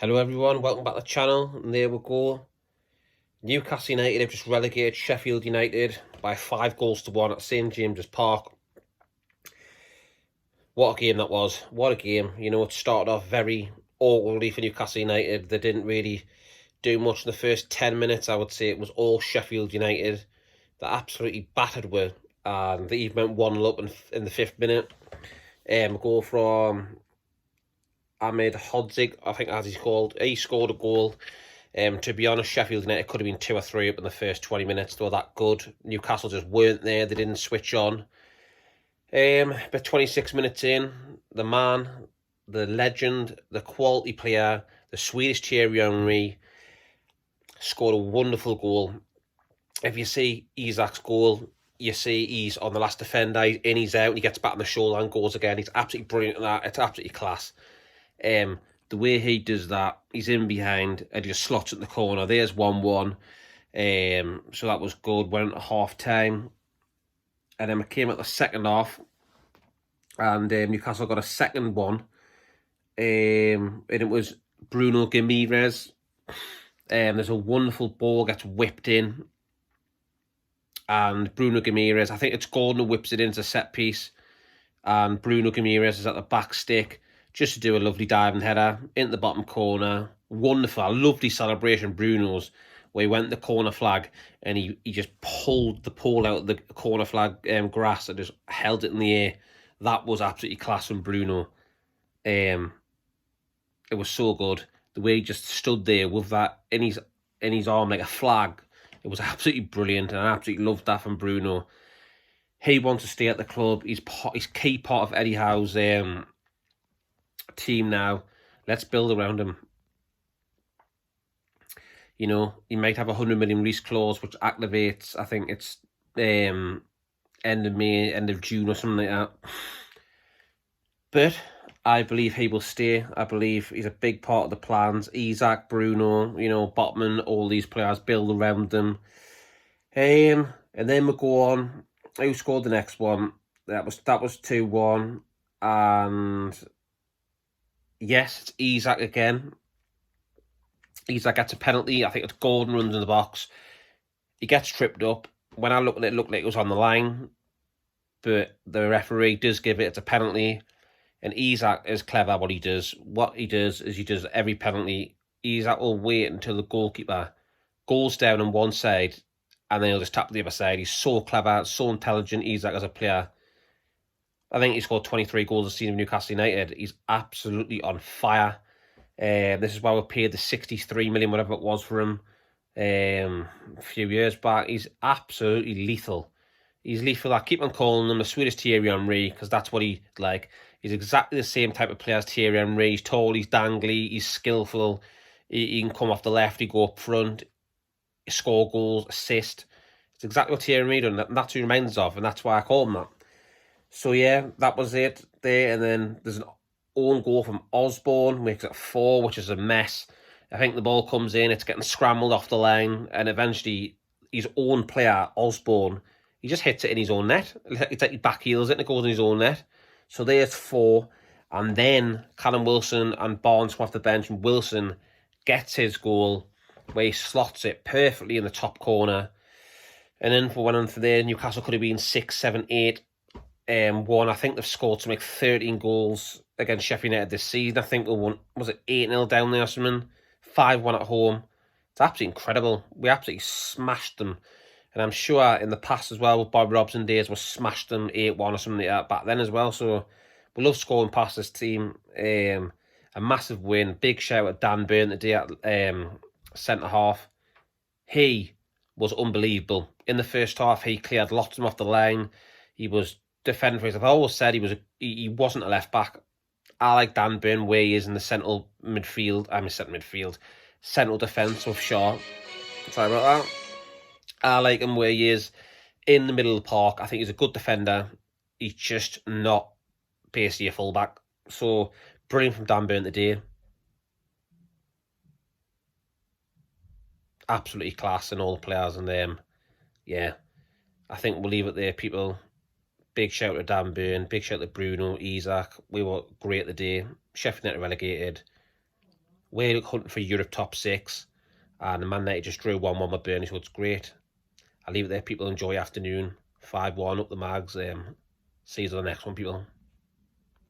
Hello everyone, welcome back to the channel, and there we go. Newcastle United have just relegated Sheffield United by 5 goals to 1 at St James's Park. What a game that was, what a game. You know, it started off very awkwardly for Newcastle United. They didn't really do much in the first 10 minutes. I would say it was all Sheffield United. They absolutely battered with, and they even went 1-0 up in the 5th minute. Goal from Ahmed Hodzig, I think as he's called. He scored a goal. To be honest, Sheffield United could have been 2 or 3 up in the first 20 minutes. They were that good. Newcastle just weren't there. They didn't switch on. But 26 minutes in, the man, the legend, the quality player, the Swedish Thierry Henry scored a wonderful goal. If you see Isak's goal, you see he's on the last defender, he's in, he's out, and he gets back on the shoulder and goes again. He's absolutely brilliant at that. It's absolutely class. The way he does that, he's in behind and he just slots it in the corner. There's 1-1. So that was good. Went at half time. And then we came at the second half. And Newcastle got a second one. And it was Bruno Guimaraes. There's a wonderful ball gets whipped in. And Bruno Guimaraes, I think it's Gordon who whips it into a set piece. And Bruno Guimaraes is at the back stick, just to do a lovely diving header into the bottom corner. Wonderful, a lovely celebration, Bruno's, where he went the corner flag and he just pulled the pole out of the corner flag grass and just held it in the air. That was absolutely class from Bruno. It was so good. The way he just stood there with that in his arm like a flag. It was absolutely brilliant, and I absolutely loved that from Bruno. He wants to stay at the club. He's key part of Eddie Howe's team now. Let's build around him. You know, he might have a 100 million lease clause, which activates, I think it's end of May, end of June or something like that. But I believe he will stay. I believe he's a big part of the plans. Isak, Bruno, you know, Botman, all these players build around them. And then we go on. Who scored the next one? That was 2-1. And yes, it's Isak again. Isak gets a penalty. I think it's Gordon runs in the box. He gets tripped up. When I looked at it, it looked like it was on the line. But the referee does give it. It's a penalty. And Isak is clever what he does. What he does is he does every penalty. Isak will wait until the goalkeeper goes down on one side and then he'll just tap the other side. He's so clever, so intelligent, Isak, as a player. I think he scored 23 goals this season with Newcastle United. He's absolutely on fire. This is why we paid the 63 million, whatever it was, for him a few years back. He's absolutely lethal. He's lethal. I keep on calling him the Swedish Thierry Henry because that's what he like. He's exactly the same type of player as Thierry Henry. He's tall, he's dangly, he's skillful. He can come off the left, he go up front, score goals, assist. It's exactly what Thierry Henry done, and that's who he reminds us of, and that's why I call him that. So yeah, that was it there, and then there's an own goal from Osborn, makes it 4, which is a mess. I think the ball comes in, it's getting scrambled off the line, and eventually his own player, Osborn, he just hits it in his own net. It's like he back heels it and it goes in his own net. So there's 4. And then Callum Wilson and Barnes come off the bench, and Wilson gets his goal where he slots it perfectly in the top corner. And then for one on for there, Newcastle could have been 6, 7, 8, 1. I think they've scored something like 13 goals against Sheffield United this season. I think we won, was it 8-0 down there or something? 5-1 at home. It's absolutely incredible. We absolutely smashed them. And I'm sure in the past as well, with Bobby Robson days, we smashed them 8-1 or something like that back then as well. So we love scoring past this team. A massive win. Big shout at Dan Burn today at centre-half. He was unbelievable. In the first half, he cleared lots of them off the line. He was defending for himself. I always said he wasn't a left-back. I like Dan Burn where he is in the central defence with Shaw. Sorry about that. I like him where he is in the middle of the park. I think he's a good defender. He's just not basically a fullback. So, brilliant from Dan Burn today. Absolutely class and all the players. And yeah, I think we'll leave it there, people. Big shout to Dan Burn. Big shout to Bruno, Isak. We were great today. Sheffield United relegated. We're hunting for Europe top 6, and the Man United just drew 1-1 with Burnley, so it's great. I'll leave it there, people. Enjoy your afternoon. 5-1 up the Mags. See you on the next one, people.